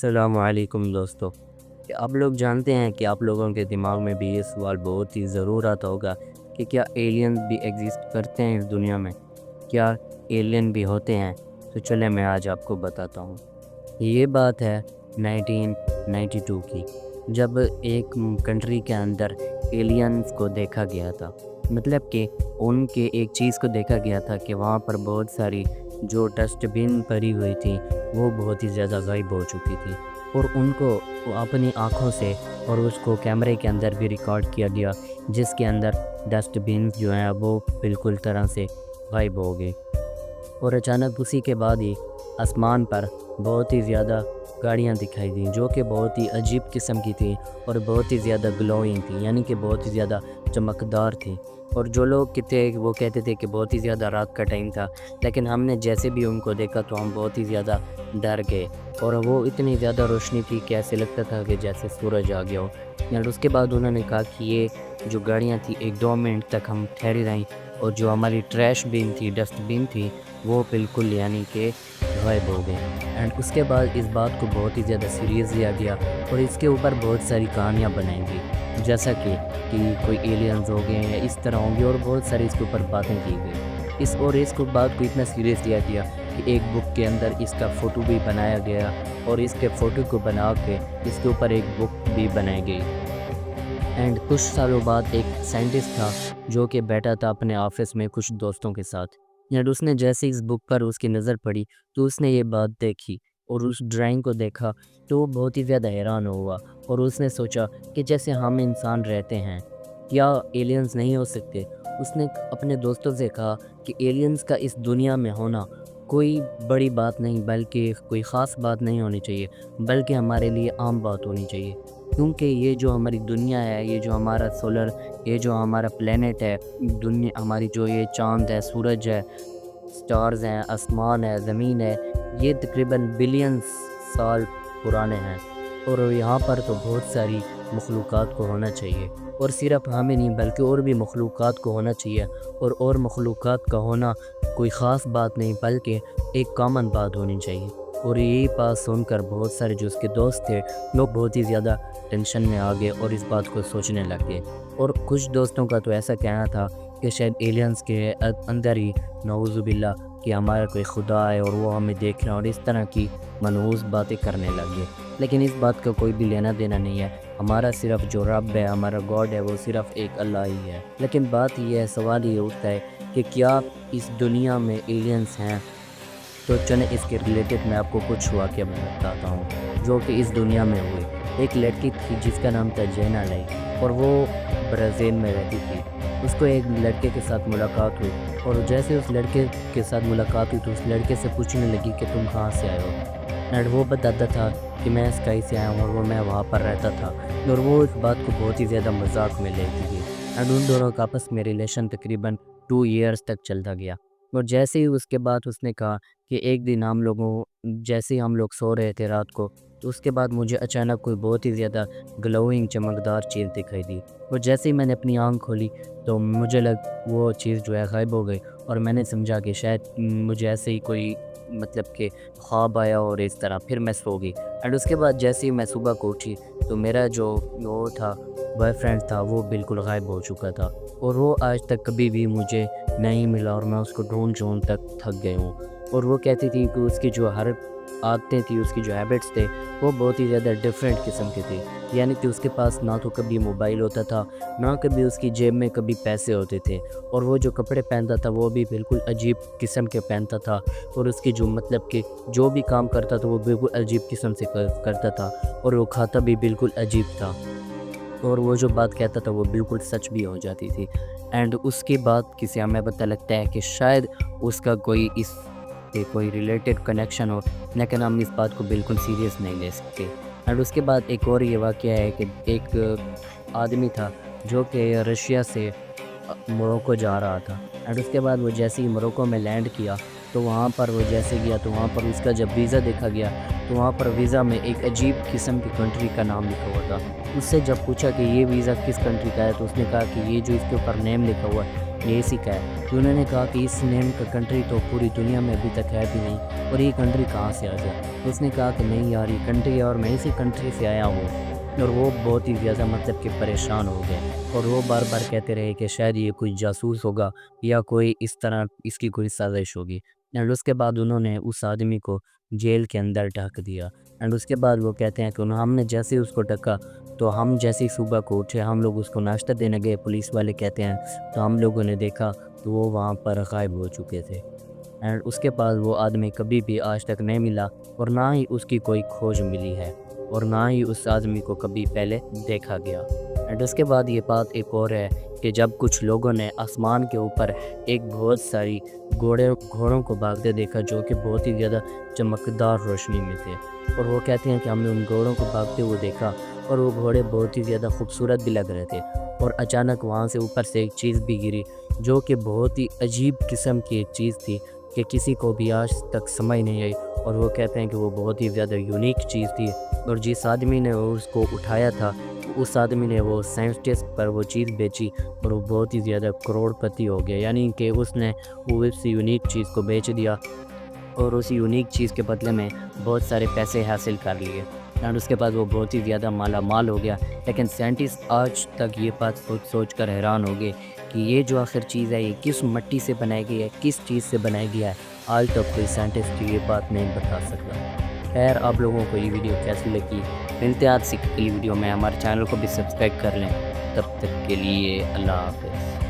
السلام علیکم دوستو، کہ آپ لوگ جانتے ہیں کہ آپ لوگوں کے دماغ میں بھی یہ سوال بہت ہی ضرور آتا ہوگا کہ کیا ایلین بھی ایگزسٹ کرتے ہیں اس دنیا میں؟ کیا ایلین بھی ہوتے ہیں؟ تو چلیں میں آج آپ کو بتاتا ہوں۔ یہ بات ہے 1992 کی، جب ایک کنٹری کے اندر ایلینز کو دیکھا گیا تھا۔ مطلب کہ ان کے ایک چیز کو دیکھا گیا تھا کہ وہاں پر بہت ساری جو ڈسٹ بن پڑی ہوئی تھی وہ بہت ہی زیادہ غائب ہو چکی تھی، اور ان کو وہ اپنی آنکھوں سے اور اس کو کیمرے کے اندر بھی ریکارڈ کیا گیا، جس کے اندر ڈسٹ بن جو ہیں وہ بالکل طرح سے غائب ہو گئے۔ اور اچانک اسی کے بعد ہی آسمان پر بہت ہی زیادہ گاڑیاں دکھائی دیں جو کہ بہت ہی عجیب قسم کی تھیں اور بہت ہی زیادہ گلوئنگ تھیں، یعنی کہ بہت ہی زیادہ چمکدار تھیں۔ اور جو لوگ تھے وہ کہتے تھے کہ بہت ہی زیادہ رات کا ٹائم تھا، لیکن ہم نے جیسے بھی ان کو دیکھا تو ہم بہت ہی زیادہ ڈر گئے، اور وہ اتنی زیادہ روشنی تھی کہ ایسے لگتا تھا کہ جیسے سورج آ گیا ہو۔ اور اس کے بعد انہوں نے کہا کہ یہ جو گاڑیاں تھیں 1-2 منٹ تک ہم ٹھہری رہیں، اور جو ہماری ٹریش بین تھی، ڈسٹ بین تھی، وہ بالکل یعنی کہ غائب ہو گئے۔ اینڈ اس کے بعد اس بات کو بہت ہی زیادہ سیریس لیا گیا، اور اس کے اوپر بہت ساری کہانیاں بنائی گئی، جیسا کہ کوئی ایلینز ہو گئے یا اس طرح ہوں گے، اور بہت ساری اس کے اوپر باتیں کی گئی۔ اس کو بات کو اتنا سیریس لیا گیا کہ ایک بک کے اندر اس کا فوٹو بھی بنایا گیا، اور اس کے فوٹو کو بنا کے اس کے اوپر ایک بک بھی بنائی گئی۔ اینڈ کچھ سالوں بعد ایک سائنٹسٹ تھا جو کہ بیٹھا تھا اپنے آفس میں کچھ دوستوں کے ساتھ، اینڈ اس نے جیسے اس بک پر اس کی نظر پڑی تو اس نے یہ بات دیکھی اور اس ڈرائنگ کو دیکھا تو وہ بہت ہی زیادہ حیران ہوا، اور اس نے سوچا کہ جیسے ہم انسان رہتے ہیں کیا ایلینز نہیں ہو سکتے۔ اس نے اپنے دوستوں سے کہا کہ ایلینز کا اس دنیا میں ہونا کوئی بڑی بات نہیں، بلکہ کوئی خاص بات نہیں ہونی چاہیے، بلکہ ہمارے لیے عام بات ہونی چاہیے، کیونکہ یہ جو ہماری دنیا ہے، یہ جو ہمارا یہ جو ہمارا پلینٹ ہے، دنیا ہماری، جو یہ چاند ہے، سورج ہے، سٹارز ہیں، آسمان ہے، زمین ہے، یہ تقریباً بلینز سال پرانے ہیں، اور یہاں پر تو بہت ساری مخلوقات کو ہونا چاہیے، اور صرف ہمیں نہیں بلکہ اور بھی مخلوقات کو ہونا چاہیے، اور مخلوقات کا ہونا کوئی خاص بات نہیں بلکہ ایک کامن بات ہونی چاہیے۔ اور یہی بات سن کر بہت سارے جو اس کے دوست تھے وہ بہت ہی زیادہ ٹینشن میں آ گئے اور اس بات کو سوچنے لگ گئے، اور کچھ دوستوں کا تو ایسا کہنا تھا کہ شاید ایلینز کے اندر ہی نعوذ باللہ کہ ہمارا کوئی خدا ہے اور وہ ہمیں دیکھ رہا ہے، اور اس طرح کی منحوس باتیں کرنے لگ گئے۔ لیکن اس بات کا کوئی بھی لینا دینا نہیں ہے، ہمارا صرف جو رب ہے، ہمارا گاڈ ہے، وہ صرف ایک اللہ ہی ہے۔ لیکن بات یہ ہے، سوال یہ اٹھتا ہے کہ کیا اس دنیا میں ایلینز ہیں؟ تو چلیں اس کے ریلیٹڈ میں آپ کو کچھ واقعہ بتاتا ہوں جو کہ اس دنیا میں ہوئے۔ ایک لڑکی تھی جس کا نام تھا جینا لئی، اور وہ برازیل میں رہتی تھی۔ اس کو ایک لڑکے کے ساتھ ملاقات ہوئی، اور جیسے اس لڑکے کے ساتھ ملاقات ہوئی تو اس لڑکے سے پوچھنے لگی کہ تم کہاں سے آئے ہو، اینڈ وہ بتاتا تھا کہ میں اسکائی سے آیا ہوں اور وہ میں وہاں پر رہتا تھا، اور وہ اس بات کو بہت ہی زیادہ مذاق میں لیتی تھی، اینڈ ان دونوں کا آپس میں ریلیشن تقریباً 2 ایئرز تک چلتا گیا۔ اور جیسے ہی اس کے بعد اس نے کہا کہ ایک دن جیسے ہی ہم لوگ سو رہے تھے رات کو، تو اس کے بعد مجھے اچانک کوئی بہت ہی زیادہ گلوئنگ چمکدار چیز دکھائی دی، اور جیسے ہی میں نے اپنی آنکھ کھولی تو مجھے وہ چیز جو ہے غائب ہو گئی، اور میں نے سمجھا کہ شاید مجھے ایسے ہی کوئی مطلب کہ خواب آیا، اور اس طرح پھر میں سو گئی۔ اینڈ اس کے بعد جیسے ہی میں صبح کو اٹھی تو میرا جو وہ تھا بوائے فرینڈ تھا وہ بالکل غائب ہو چکا تھا، اور وہ آج تک کبھی بھی مجھے نہیں ملا، اور میں اس کو ڈھونڈ تک تھک گئے ہوں۔ اور وہ کہتی تھی کہ اس کی جو ہر عادتیں تھیں، اس کی جو ہیبٹس تھے، وہ بہت ہی زیادہ ڈیفرنٹ قسم کے تھے، یعنی کہ اس کے پاس نہ تو کبھی موبائل ہوتا تھا، نہ کبھی اس کی جیب میں کبھی پیسے ہوتے تھے، اور وہ جو کپڑے پہنتا تھا وہ بھی بالکل عجیب قسم کے پہنتا تھا، اور اس کی جو مطلب کہ جو بھی کام کرتا تھا وہ بالکل عجیب قسم سے کرتا تھا، اور وہ کھاتا بھی بالکل عجیب تھا، اور وہ جو بات کہتا تھا وہ بالکل سچ بھی ہو جاتی تھی۔ اینڈ اس کی بات کسی ہمیں پتہ لگتا ہے کہ شاید اس کا کوئی ریلیٹڈ کنیکشن ہو، لیکن ہم اس بات کو بالکل سیریس نہیں لے سکتے۔ اینڈ اس کے بعد ایک اور یہ واقعہ ہے کہ ایک آدمی تھا جو کہ رشیا سے موروکو جا رہا تھا، اینڈ اس کے بعد وہ جیسے ہی موروکو میں لینڈ کیا تو وہاں پر وہ جیسے گیا تو وہاں پر اس کا جب ویزا دیکھا گیا تو وہاں پر ویزا میں ایک عجیب قسم کی کنٹری کا نام لکھا ہوا تھا۔ اس سے جب پوچھا کہ یہ ویزا کس کنٹری کا ہے تو اس نے کہا کہ یہ جو اس کے اوپر نیم لکھا ہوا ہے یہی سیکھا ہے کہ انہوں نے کہا کہ اس نیم کا کنٹری تو پوری دنیا میں ابھی تک ہے بھی نہیں، اور یہ کنٹری کہاں سے آ جائے۔ اس نے کہا کہ نہیں یار یہ کنٹری ہے اور میں اسی کنٹری سے آیا ہوں، اور وہ بہت ہی زیادہ مطلب کہ پریشان ہو گئے، اور وہ بار بار کہتے رہے کہ شاید یہ کوئی جاسوس ہوگا یا کوئی اس طرح اس کی کوئی سازش ہوگی۔ اینڈ اس کے بعد انہوں نے اس آدمی کو جیل کے اندر ڈھک دیا۔ اینڈ اس کے بعد وہ کہتے ہیں کہ ہم نے جیسے اس کو ڈھکا تو ہم جیسے ہی صبح کو اٹھے ہم لوگ اس کو ناشتہ دینے گئے، پولیس والے کہتے ہیں، تو ہم لوگوں نے دیکھا تو وہ وہاں پر غائب ہو چکے تھے۔ اینڈ اس کے بعد وہ آدمی کبھی بھی آج تک نہیں ملا، اور نہ ہی اس کی کوئی کھوج ملی ہے، اور نہ ہی اس آدمی کو کبھی پہلے دیکھا گیا۔ اینڈ اس کے بعد یہ بات ایک اور ہے کہ جب کچھ لوگوں نے آسمان کے اوپر ایک بہت ساری گھوڑوں کو بھاگتے دیکھا جو کہ بہت ہی زیادہ چمکدار روشنی میں تھے، اور وہ کہتے ہیں کہ ہم نے ان گھوڑوں کو بھاگتے ہوئے دیکھا، اور وہ گھوڑے بہت ہی زیادہ خوبصورت بھی لگ رہے تھے، اور اچانک وہاں سے اوپر سے ایک چیز بھی گری جو کہ بہت ہی عجیب قسم کی ایک چیز تھی کہ کسی کو بھی آج تک سمجھ نہیں آئی، اور وہ کہتے ہیں کہ وہ بہت ہی زیادہ یونیک چیز تھی، اور جس آدمی نے اس کو اٹھایا تھا اس آدمی نے وہ سائنٹسٹ پر وہ چیز بیچی، اور وہ بہت ہی زیادہ کروڑ پتی ہو گیا، یعنی کہ اس نے وہ اس یونیک چیز کو بیچ دیا اور اس یونیک چیز کے بدلے میں بہت سارے پیسے حاصل کر لیے، اور اس کے بعد وہ بہت ہی زیادہ مالا مال ہو گیا۔ لیکن سائنٹسٹ آج تک یہ بات سوچ کر حیران ہو گئے کہ یہ جو آخر چیز ہے یہ کس مٹی سے بنائی گئی ہے، کس چیز سے بنائی گیا ہے، آج تک کوئی سائنٹسٹ یہ بات نہیں بتا سکتا۔ خیر، آپ لوگوں کو یہ ویڈیو کیسی لگی؟ ملتے ہیں آج سے اگلی ویڈیو میں، ہمارے چینل کو بھی سبسکرائب کر لیں۔ تب تک کے لیے اللہ حافظ۔